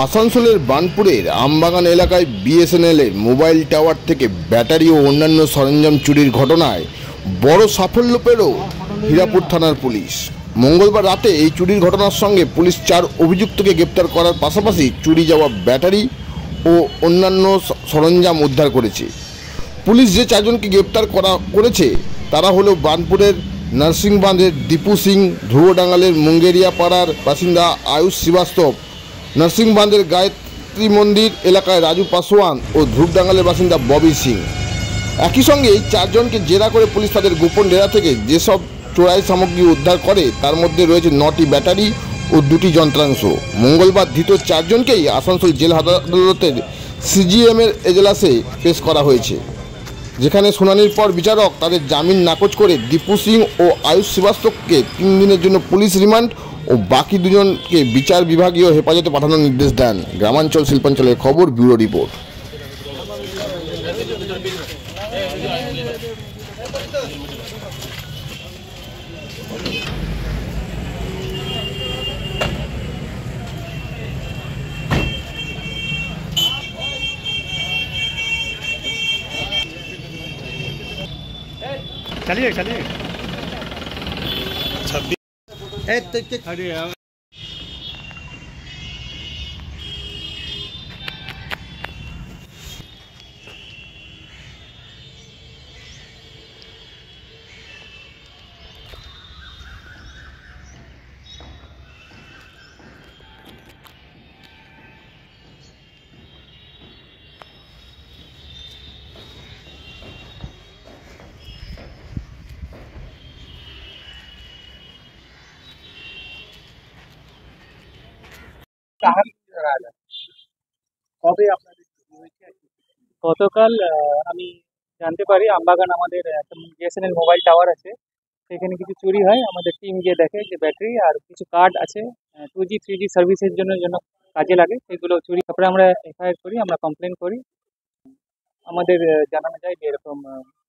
আসানসোলের বার্নপুরের আমবাগান এলাকায় বিএসএনএলের mobile tower থেকে ব্যাটারি ও অন্যান্য সরঞ্জাম চুরির ঘটনায় বড় সাফল্য পেল হীরাপুর থানার পুলিশ। মঙ্গলবার রাতে এই চুরির ঘটনার সঙ্গে পুলিশ 4 অভিযুক্তকে গ্রেপ্তার করার পাশাপাশি চুরি যাওয়া ব্যাটারি ও অন্যান্য সরঞ্জাম উদ্ধার করেছে। পুলিশ যে 4 জনকে গ্রেপ্তার করেছে তারা হলো বার্নপুরের নার্সিংবাঁধের দীপু সিং, ধ্রুবডাঙ্গালের মুঙ্গেরিয়া পাড়ার বাসিন্দা আয়ুষ শ্রীবাস্তব, নার্সিংবাঁধের গায়ত্রী মন্দির এলাকায় রাজু পাসওয়ান ও ধ্রুবডাঙ্গালের বাসিন্দা ববি সিং। একই সঙ্গে এই 4 জনকে জেরা করে পুলিশ তাদের গোপন ডেরা থেকে যেসব চোরাই সামগ্রী উদ্ধার করে তার মধ্যে রয়েছে 9টি ব্যাটারি ও 2টি যন্ত্রাংশ। মঙ্গলবার ধৃত 4 জনকেই আসানসোল জেলা আদালতের সিজিএমের এজলাসে পেশ করা হয়েছে, যেখানে শুনানির পর বিচারক তাদের জামিন নাকচ করে দীপু সিং ও আয়ুষ শ্রীবাস্তবকে 3 দিনের জন্য পুলিশ রিমান্ড ও বাকি 2 জনকে বিচার বিভাগীয় হেফাজতে পাঠানোর নির্দেশ দেন। গ্রামাঞ্চল শিল্পাঞ্চলের খবর, ব্যুরো রিপোর্ট। चलिए चलिए। अरे গতকাল আমি জানতে পারি আমবাগান আমাদের একটা বিএসএনএল মোবাইল টাওয়ার আছে, সেখানে কিছু চুরি হয়। আমাদের টিম গিয়ে দেখে যে ব্যাটারি আর কিছু কার্ড আছে 2G 3G সার্ভিসের জন্য কাজে লাগে, সেগুলো চুরি। তারপরে আমরা এফআইআর করি, আমরা কমপ্লেন করি। আমাদের জানানো যায় যে এরকম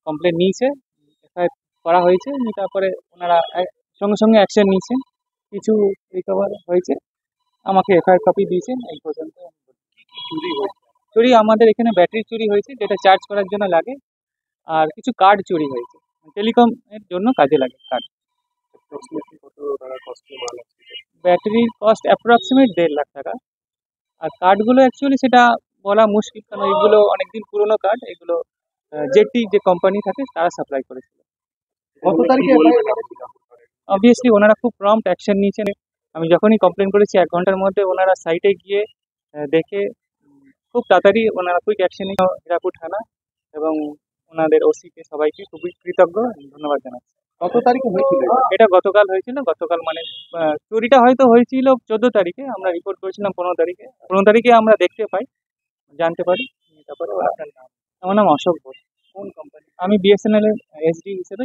কমপ্লেন নিয়েছে, এফআইআর করা হয়েছে। তারপরে ওনারা সঙ্গে সঙ্গে অ্যাকশন নিয়েছেন, কিছু রিকভার হয়েছে, আমাকে এফআইআর কপি দিয়েছেন। এই পর্যন্ত চুরি আমাদের এখানে ব্যাটারি চুরি হয়েছে, যেটা চার্জ করার জন্য লাগে, আর কিছু কার্ড চুরি হয়েছে, টেলিকম এর জন্য কাজে লাগে কার্ড। ব্যাটারির কস্ট অ্যাপ্রক্সিমেট 1.5 লাখ টাকা। আর কার্ডগুলো অ্যাকচুয়ালি সেটা বলা মুশকিল, কারণ এগুলো অনেকদিন পুরনো কার্ড। এগুলো জেটি যে কোম্পানি থাকে তারা সাপ্লাই করেছিল। কত তারিখে অবভিয়াসলি ওনারা খুব প্রম্পট অ্যাকশন নিয়েছেন। আমি যখনই কমপ্লেন করেছি 1 ঘন্টার মধ্যে ওনারা সাইটে গিয়ে দেখে খুব তাড়াতাড়ি ওনারা কুইক অ্যাকশন নিয়ে হীরাপুর থানা এবং ওনাদের ওসিকে সবাইকে খুবই কৃতজ্ঞ, ধন্যবাদ জানাচ্ছি। কত তারিখে হয়েছিল এটা? গতকাল হয়েছিল। গতকাল মানে চুরিটা হয়তো হয়েছিল 14 তারিখে, আমরা রিপোর্ট করেছিলাম 15 তারিখে। 15 তারিখে আমরা দেখতে পাই, জানতে পারি। তারপরে আপনার নাম? আমার নাম অশোক ঘোষ। কোন কোম্পানি? আমি বিএসএনএল এর এসডি হিসেবে